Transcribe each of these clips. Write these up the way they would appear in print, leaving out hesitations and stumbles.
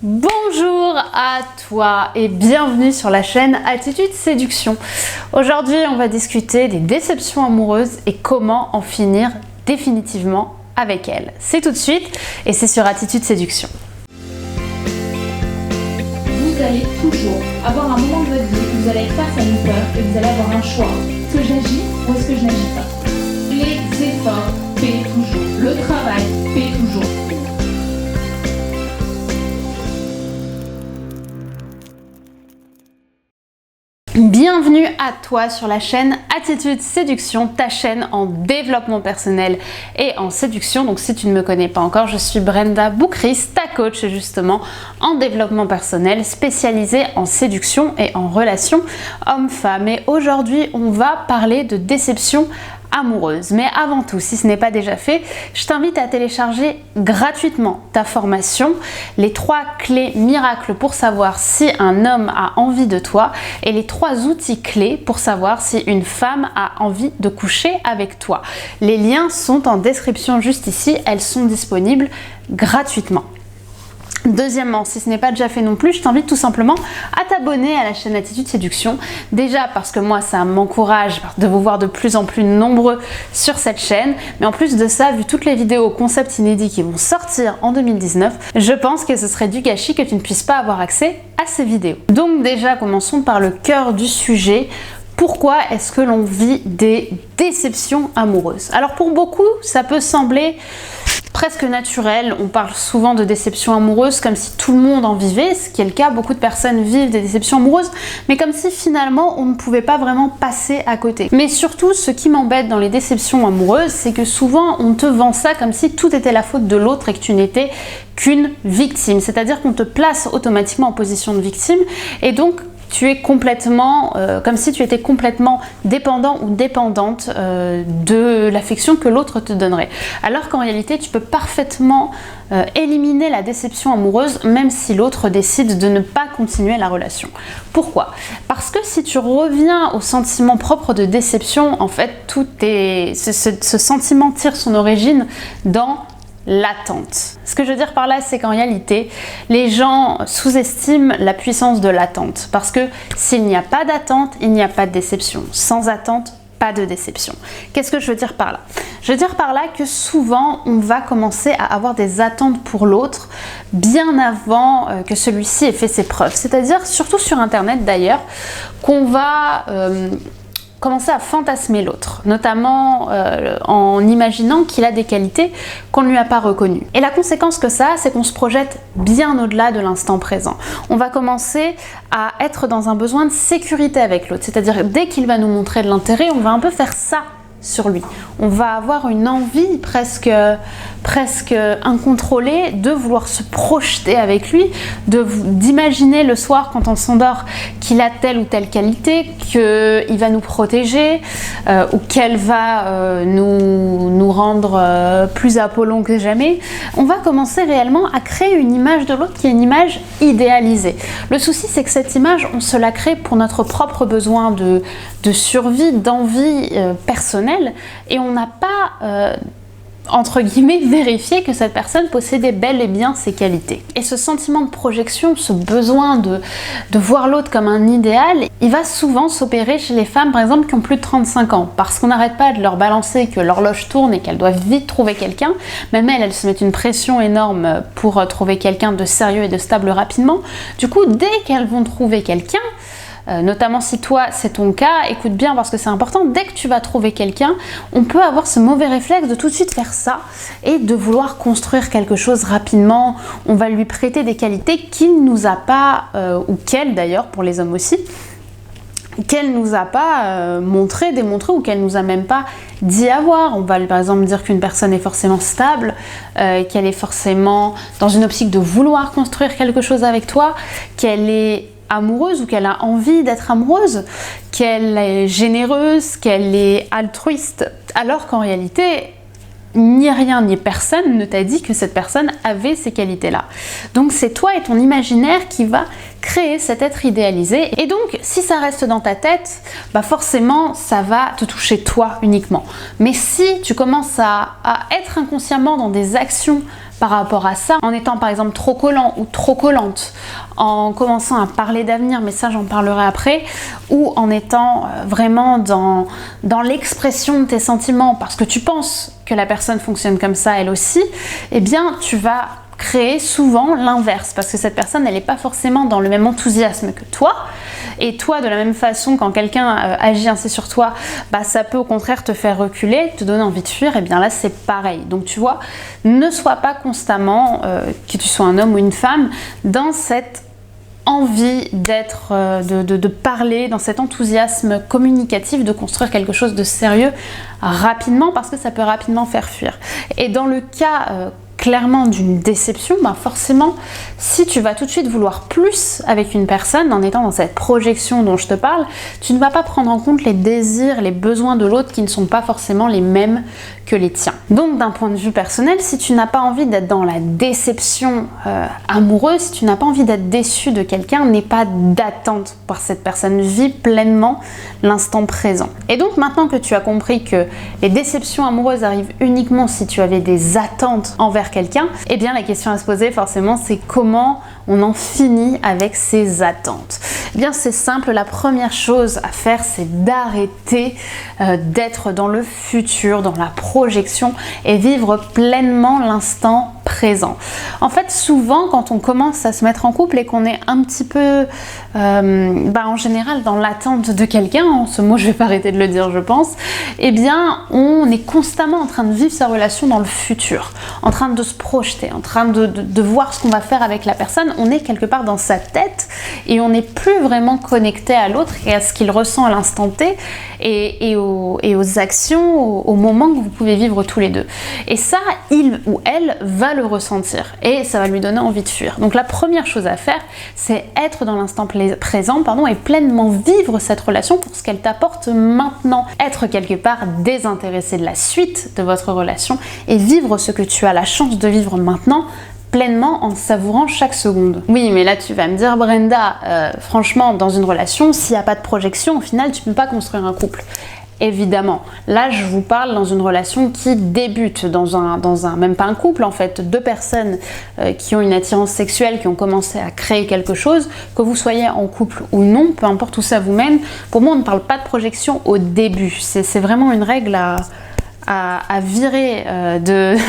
Bonjour à toi et bienvenue sur la chaîne Attitude Séduction. Aujourd'hui, on va discuter des déceptions amoureuses et comment en finir définitivement avec elles. C'est tout de suite et c'est sur Attitude Séduction. Vous allez toujours avoir un moment de votre vie où vous allez être face à une peur et vous allez avoir un choix. Est-ce que j'agis ou est-ce que je n'agis pas? Les efforts paient toujours. Le travail paie toujours. Bienvenue à toi sur la chaîne Attitude Séduction, ta chaîne en développement personnel et en séduction. Donc si tu ne me connais pas encore, je suis Brenda Boukris, ta coach justement en développement personnel spécialisée en séduction et en relations homme-femme. Et aujourd'hui, on va parler de déception amoureuse. Mais avant tout, si ce n'est pas déjà fait, je t'invite à télécharger gratuitement ta formation, les 3 clés miracles pour savoir si un homme a envie de toi et les 3 outils clés pour savoir si une femme a envie de coucher avec toi. Les liens sont en description juste ici, elles sont disponibles gratuitement. Deuxièmement, si ce n'est pas déjà fait non plus, je t'invite tout simplement à t'abonner à la chaîne Attitude Séduction. Déjà parce que moi, ça m'encourage de vous voir de plus en plus nombreux sur cette chaîne. Mais en plus de ça, vu toutes les vidéos concepts inédits qui vont sortir en 2019, je pense que ce serait du gâchis que tu ne puisses pas avoir accès à ces vidéos. Donc déjà, commençons par le cœur du sujet. Pourquoi est-ce que l'on vit des déceptions amoureuses? Alors pour beaucoup, ça peut sembler presque naturel. On parle souvent de déceptions amoureuses comme si tout le monde en vivait, ce qui est le cas. Beaucoup de personnes vivent des déceptions amoureuses, mais comme si finalement on ne pouvait pas vraiment passer à côté. Mais surtout, ce qui m'embête dans les déceptions amoureuses, c'est que souvent on te vend ça comme si tout était la faute de l'autre et que tu n'étais qu'une victime. C'est-à-dire qu'on te place automatiquement en position de victime et donc tu es complètement, comme si tu étais complètement dépendant ou dépendante de l'affection que l'autre te donnerait. Alors qu'en réalité, tu peux parfaitement éliminer la déception amoureuse, même si l'autre décide de ne pas continuer la relation. Pourquoi? Parce que si tu reviens au sentiment propre de déception, en fait, ce sentiment tire son origine dans l'attente. Ce que je veux dire par là, c'est qu'en réalité, les gens sous-estiment la puissance de l'attente. Parce que s'il n'y a pas d'attente, il n'y a pas de déception. Sans attente, pas de déception. Qu'est-ce que je veux dire par là? Je veux dire par là que souvent, on va commencer à avoir des attentes pour l'autre bien avant que celui-ci ait fait ses preuves. C'est-à-dire, surtout sur Internet d'ailleurs, qu'on va commencer à fantasmer l'autre, notamment en imaginant qu'il a des qualités qu'on ne lui a pas reconnues. Et la conséquence que ça a, c'est qu'on se projette bien au-delà de l'instant présent. On va commencer à être dans un besoin de sécurité avec l'autre, c'est-à-dire dès qu'il va nous montrer de l'intérêt, on va un peu faire ça sur lui. On va avoir une envie presque incontrôlée de vouloir se projeter avec lui, d'imaginer le soir quand on s'endort qu'il a telle ou telle qualité, qu'il va nous protéger ou qu'elle va nous rendre plus Apollon que jamais. On va commencer réellement à créer une image de l'autre qui est une image idéalisée. Le souci, c'est que cette image, on se la crée pour notre propre besoin de survie, d'envie personnelle, et on n'a pas entre guillemets vérifié que cette personne possédait bel et bien ses qualités. Et ce sentiment de projection, ce besoin de voir l'autre comme un idéal, il va souvent s'opérer chez les femmes par exemple qui ont plus de 35 ans, parce qu'on n'arrête pas de leur balancer que l'horloge tourne et qu'elles doivent vite trouver quelqu'un. Même elles se mettent une pression énorme pour trouver quelqu'un de sérieux et de stable rapidement. Du coup, dès qu'elles vont trouver quelqu'un, notamment si toi c'est ton cas, écoute bien parce que c'est important, dès que tu vas trouver quelqu'un, on peut avoir ce mauvais réflexe de tout de suite faire ça et de vouloir construire quelque chose rapidement. On va lui prêter des qualités qu'il ne nous a pas, ou qu'elle d'ailleurs pour les hommes aussi, qu'elle nous a pas démontré ou qu'elle nous a même pas dit avoir. On va par exemple dire qu'une personne est forcément stable, qu'elle est forcément dans une optique de vouloir construire quelque chose avec toi, qu'elle est amoureuse ou qu'elle a envie d'être amoureuse, qu'elle est généreuse, qu'elle est altruiste, alors qu'en réalité, ni rien ni personne ne t'a dit que cette personne avait ces qualités-là. Donc c'est toi et ton imaginaire qui va créer cet être idéalisé. Et donc, si ça reste dans ta tête, bah forcément, ça va te toucher toi uniquement. Mais si tu commences à être inconsciemment dans des actions par rapport à ça, en étant par exemple trop collant ou trop collante, en commençant à parler d'avenir, mais ça j'en parlerai après, ou en étant vraiment dans l'expression de tes sentiments parce que tu penses que la personne fonctionne comme ça elle aussi, eh bien tu vas créer souvent l'inverse parce que cette personne elle n'est pas forcément dans le même enthousiasme que toi, et toi de la même façon quand quelqu'un agit ainsi sur toi, bah, ça peut au contraire te faire reculer, te donner envie de fuir, et bien là c'est pareil. Donc tu vois, ne sois pas constamment, que tu sois un homme ou une femme, dans cette envie d'être, de parler, dans cet enthousiasme communicatif, de construire quelque chose de sérieux rapidement parce que ça peut rapidement faire fuir. Et dans le cas clairement d'une déception, bah forcément, si tu vas tout de suite vouloir plus avec une personne, en étant dans cette projection dont je te parle, tu ne vas pas prendre en compte les désirs, les besoins de l'autre qui ne sont pas forcément les mêmes que les tiens. Donc d'un point de vue personnel, si tu n'as pas envie d'être dans la déception amoureuse, si tu n'as pas envie d'être déçu de quelqu'un, n'aie pas d'attente pour cette personne, vis pleinement l'instant présent. Et donc maintenant que tu as compris que les déceptions amoureuses arrivent uniquement si tu avais des attentes envers quelqu'un, eh bien la question à se poser forcément c'est comment on en finit avec ces attentes. Eh bien c'est simple, la première chose à faire c'est d'arrêter d'être dans le futur, dans la projection et vivre pleinement l'instant présent. En fait souvent quand on commence à se mettre en couple et qu'on est un petit peu en général dans l'attente de quelqu'un, ce mot je vais pas arrêter de le dire je pense, eh bien on est constamment en train de vivre sa relation dans le futur, en train de se projeter, en train de voir ce qu'on va faire avec la personne. On est quelque part dans sa tête et on n'est plus vraiment connecté à l'autre et à ce qu'il ressent à l'instant T et aux actions, au moment que vous pouvez vivre tous les deux. Et ça, il ou elle va le ressentir et ça va lui donner envie de fuir. Donc la première chose à faire, c'est être dans l'instant présent et pleinement vivre cette relation pour ce qu'elle t'apporte maintenant. Être quelque part désintéressé de la suite de votre relation et vivre ce que tu as la chance de vivre maintenant pleinement en savourant chaque seconde. Oui, mais là tu vas me dire Brenda, franchement dans une relation, s'il n'y a pas de projection, au final tu ne peux pas construire un couple. Évidemment, là je vous parle dans une relation qui débute, dans un même pas un couple en fait, deux personnes qui ont une attirance sexuelle, qui ont commencé à créer quelque chose, que vous soyez en couple ou non, peu importe où ça vous mène, pour moi on ne parle pas de projection au début, c'est vraiment une règle à virer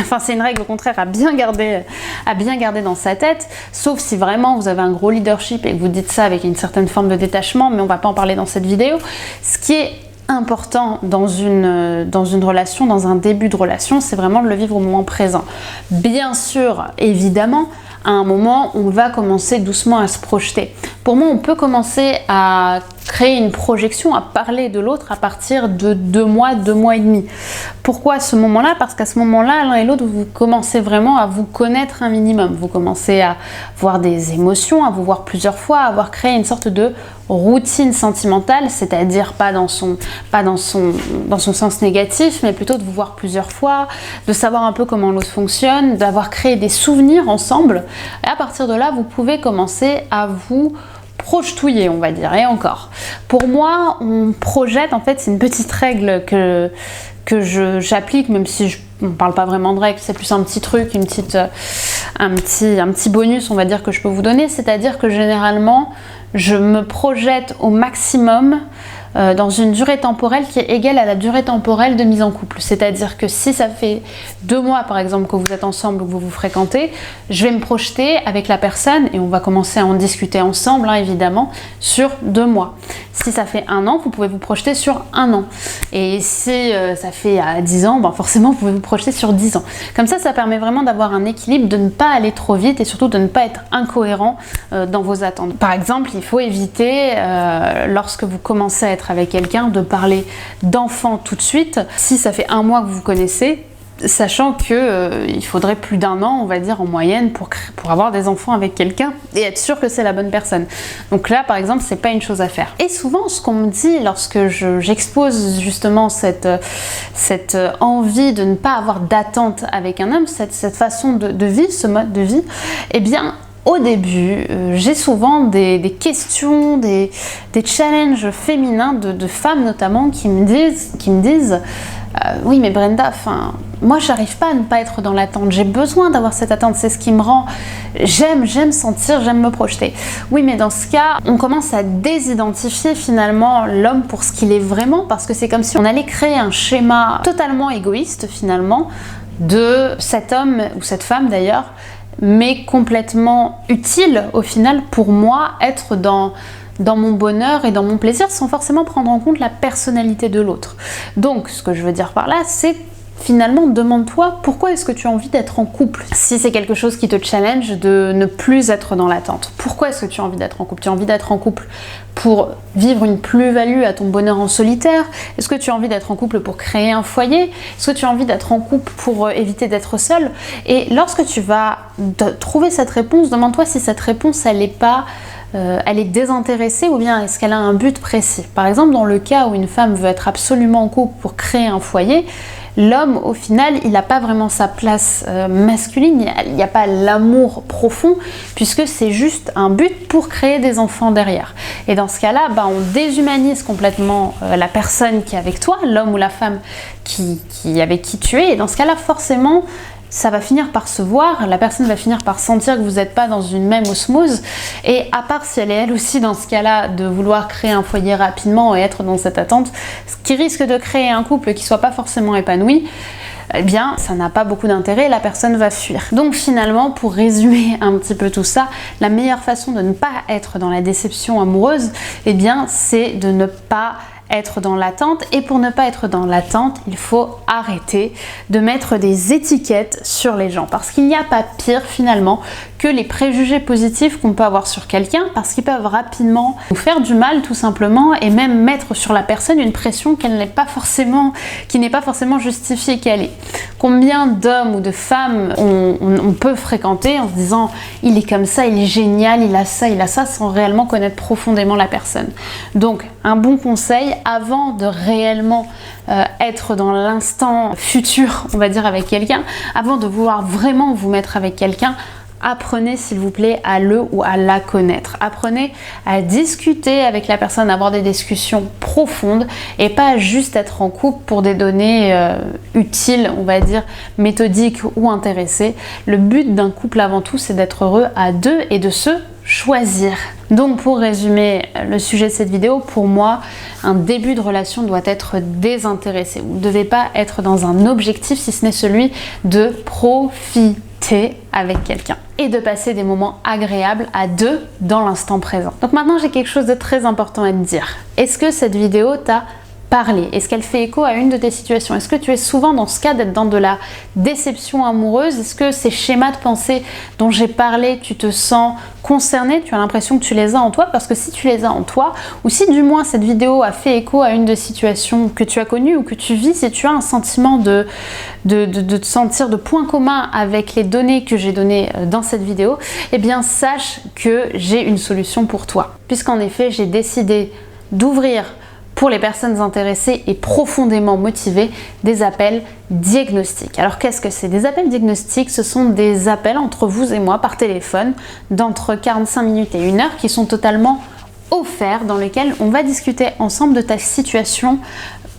enfin c'est une règle au contraire à bien garder dans sa tête, sauf si vraiment vous avez un gros leadership et que vous dites ça avec une certaine forme de détachement, mais on va pas en parler dans cette vidéo. Ce qui est important dans une relation, dans un début de relation, c'est vraiment de le vivre au moment présent. Bien sûr, évidemment, à un moment, on va commencer doucement à se projeter. Pour moi, on peut commencer à créer une projection, à parler de l'autre à partir de 2 mois, 2 mois et demi. Pourquoi à ce moment-là? Parce qu'à ce moment-là, l'un et l'autre, vous commencez vraiment à vous connaître un minimum. Vous commencez à voir des émotions, à vous voir plusieurs fois, à avoir créé une sorte de routine sentimentale, c'est-à-dire pas dans son sens négatif, mais plutôt de vous voir plusieurs fois, de savoir un peu comment l'autre fonctionne, d'avoir créé des souvenirs ensemble. Et à partir de là, vous pouvez commencer à vous projetouiller, on va dire, et encore. Pour moi, on projette, en fait, c'est une petite règle que j'applique, même si on ne parle pas vraiment de règle, c'est plus un petit truc, un petit bonus, on va dire, que je peux vous donner, c'est-à-dire que généralement, je me projette au maximum dans une durée temporelle qui est égale à la durée temporelle de mise en couple. C'est-à-dire que si ça fait 2 mois par exemple que vous êtes ensemble ou que vous vous fréquentez, je vais me projeter avec la personne et on va commencer à en discuter ensemble, évidemment, sur 2 mois. Si ça fait 1 an, vous pouvez vous projeter sur 1 an. Et si ça fait 10 ans, forcément vous pouvez vous projeter sur 10 ans. Comme ça, ça permet vraiment d'avoir un équilibre, de ne pas aller trop vite et surtout de ne pas être incohérent dans vos attentes. Par exemple, il faut éviter, lorsque vous commencez à être avec quelqu'un, de parler d'enfant tout de suite. Si ça fait 1 mois que vous vous connaissez, sachant que il faudrait plus d'1 an, on va dire en moyenne, pour avoir des enfants avec quelqu'un et être sûr que c'est la bonne personne. Donc là, par exemple, c'est pas une chose à faire. Et souvent, ce qu'on me dit lorsque j'expose justement cette envie de ne pas avoir d'attente avec un homme, cette façon de vivre, ce mode de vie, eh bien, au début, j'ai souvent des questions, des challenges féminins de femmes notamment qui me disent oui mais Brenda, moi j'arrive pas à ne pas être dans l'attente, j'ai besoin d'avoir cette attente, c'est ce qui me rend, j'aime sentir, j'aime me projeter. Oui mais dans ce cas, on commence à désidentifier finalement l'homme pour ce qu'il est vraiment, parce que c'est comme si on allait créer un schéma totalement égoïste finalement de cet homme ou cette femme d'ailleurs, mais complètement utile au final pour moi, être dans mon bonheur et dans mon plaisir sans forcément prendre en compte la personnalité de l'autre. Donc ce que je veux dire par là, c'est finalement demande-toi pourquoi est-ce que tu as envie d'être en couple. Si c'est quelque chose qui te challenge de ne plus être dans l'attente, pourquoi est-ce que tu as envie d'être en couple? Tu as envie d'être en couple pour vivre une plus-value à ton bonheur en solitaire? Est-ce que tu as envie d'être en couple pour créer un foyer? Est-ce que tu as envie d'être en couple pour éviter d'être seul? Et lorsque tu vas trouver cette réponse, demande-toi si cette réponse elle est désintéressée ou bien est-ce qu'elle a un but précis. Par exemple, dans le cas où une femme veut être absolument en couple pour créer un foyer, l'homme, au final, il n'a pas vraiment sa place masculine, il n'y a pas l'amour profond, puisque c'est juste un but pour créer des enfants derrière. Et dans ce cas-là, on déshumanise complètement la personne qui est avec toi, l'homme ou la femme avec qui tu es, et dans ce cas-là, forcément, ça va finir par se voir, la personne va finir par sentir que vous n'êtes pas dans une même osmose, et à part si elle est elle aussi dans ce cas-là de vouloir créer un foyer rapidement et être dans cette attente, ce qui risque de créer un couple qui soit pas forcément épanoui, eh bien ça n'a pas beaucoup d'intérêt, la personne va fuir. Donc finalement, pour résumer un petit peu tout ça, la meilleure façon de ne pas être dans la déception amoureuse, eh bien c'est de ne pas être dans l'attente, et pour ne pas être dans l'attente, il faut arrêter de mettre des étiquettes sur les gens, parce qu'il n'y a pas pire finalement que les préjugés positifs qu'on peut avoir sur quelqu'un, parce qu'ils peuvent rapidement nous faire du mal tout simplement, et même mettre sur la personne une pression qui n'est pas forcément justifiée qu'elle est. Combien d'hommes ou de femmes on peut fréquenter en se disant il est comme ça, il est génial, il a ça, sans réellement connaître profondément la personne. Donc un bon conseil, avant de réellement être dans l'instant futur, on va dire, avec quelqu'un, avant de vouloir vraiment vous mettre avec quelqu'un, apprenez s'il vous plaît à le ou à la connaître. Apprenez à discuter avec la personne, à avoir des discussions profondes et pas juste être en couple pour des données utiles, on va dire, méthodiques ou intéressées. Le but d'un couple avant tout, c'est d'être heureux à deux et de se choisir. Donc pour résumer le sujet de cette vidéo, pour moi, un début de relation doit être désintéressé. Vous ne devez pas être dans un objectif si ce n'est celui de profiter avec quelqu'un et de passer des moments agréables à deux dans l'instant présent. Donc maintenant, j'ai quelque chose de très important à te dire. Est-ce que cette vidéo t'a parler? Est-ce qu'elle fait écho à une de tes situations? Est-ce que tu es souvent dans ce cas d'être dans de la déception amoureuse? Est-ce que ces schémas de pensée dont j'ai parlé, tu te sens concerné? Tu as l'impression que tu les as en toi? Parce que si tu les as en toi, ou si du moins cette vidéo a fait écho à une de situations que tu as connues ou que tu vis, si tu as un sentiment de te sentir de point commun avec les données que j'ai données dans cette vidéo, eh bien sache que j'ai une solution pour toi. Puisqu'en effet, j'ai décidé d'ouvrir pour les personnes intéressées et profondément motivées, des appels diagnostiques. Alors qu'est-ce que c'est? Des appels diagnostiques, ce sont des appels entre vous et moi par téléphone d'entre 45 minutes et 1 heure qui sont totalement offerts, dans lesquels on va discuter ensemble de ta situation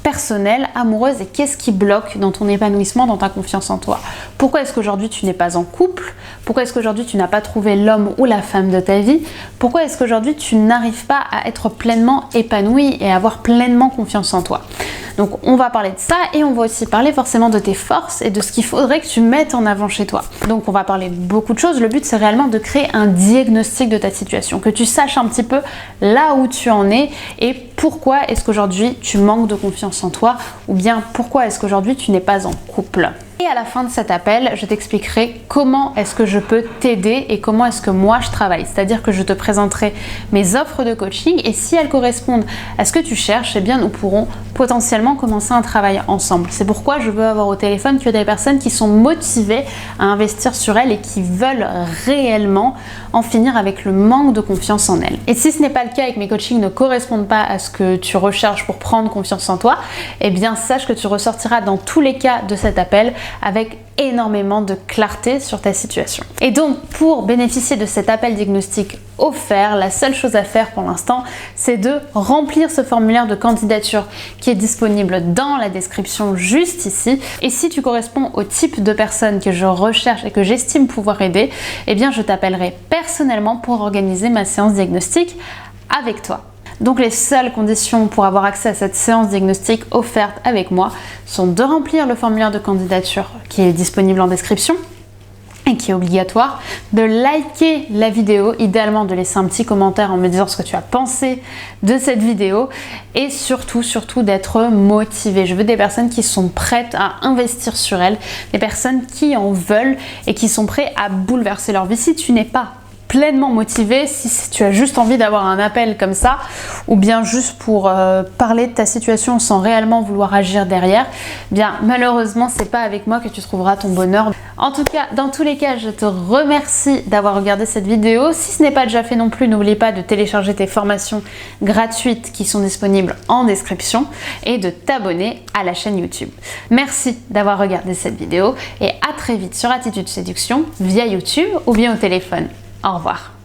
personnelle, amoureuse, et qu'est-ce qui bloque dans ton épanouissement, dans ta confiance en toi. Pourquoi est-ce qu'aujourd'hui tu n'es pas en couple? Pourquoi est-ce qu'aujourd'hui tu n'as pas trouvé l'homme ou la femme de ta vie? Pourquoi est-ce qu'aujourd'hui tu n'arrives pas à être pleinement épanoui et à avoir pleinement confiance en toi? Donc on va parler de ça, et on va aussi parler forcément de tes forces et de ce qu'il faudrait que tu mettes en avant chez toi. Donc on va parler de beaucoup de choses. Le but, c'est réellement de créer un diagnostic de ta situation, que tu saches un petit peu là où tu en es et pourquoi est-ce qu'aujourd'hui tu manques de confiance en toi, ou bien pourquoi est-ce qu'aujourd'hui tu n'es pas en couple. Et à la fin de cet appel, je t'expliquerai comment est-ce que je peux t'aider et comment est-ce que moi je travaille. C'est-à-dire que je te présenterai mes offres de coaching, et si elles correspondent à ce que tu cherches, eh bien nous pourrons potentiellement commencer un travail ensemble. C'est pourquoi je veux avoir au téléphone que des personnes qui sont motivées à investir sur elles et qui veulent réellement en finir avec le manque de confiance en elles. Et si ce n'est pas le cas et que mes coachings ne correspondent pas à ce ce que tu recherches pour prendre confiance en toi, eh bien sache que tu ressortiras dans tous les cas de cet appel avec énormément de clarté sur ta situation. Et donc pour bénéficier de cet appel diagnostic offert, la seule chose à faire pour l'instant, c'est de remplir ce formulaire de candidature qui est disponible dans la description juste ici. Et si tu corresponds au type de personne que je recherche et que j'estime pouvoir aider, eh bien je t'appellerai personnellement pour organiser ma séance diagnostique avec toi. Donc les seules conditions pour avoir accès à cette séance diagnostique offerte avec moi sont de remplir le formulaire de candidature qui est disponible en description et qui est obligatoire, de liker la vidéo, idéalement de laisser un petit commentaire en me disant ce que tu as pensé de cette vidéo et surtout d'être motivé. Je veux des personnes qui sont prêtes à investir sur elles, des personnes qui en veulent et qui sont prêtes à bouleverser leur vie. Si tu n'es pas pleinement motivé, si tu as juste envie d'avoir un appel comme ça ou bien juste pour parler de ta situation sans réellement vouloir agir derrière, bien malheureusement c'est pas avec moi que tu trouveras ton bonheur. En tout cas, dans tous les cas, je te remercie d'avoir regardé cette vidéo. Si ce n'est pas déjà fait non plus, n'oublie pas de télécharger tes formations gratuites qui sont disponibles en description et de t'abonner à la chaîne YouTube. Merci d'avoir regardé cette vidéo et à très vite sur Attitude Séduction via YouTube ou bien au téléphone. Au revoir.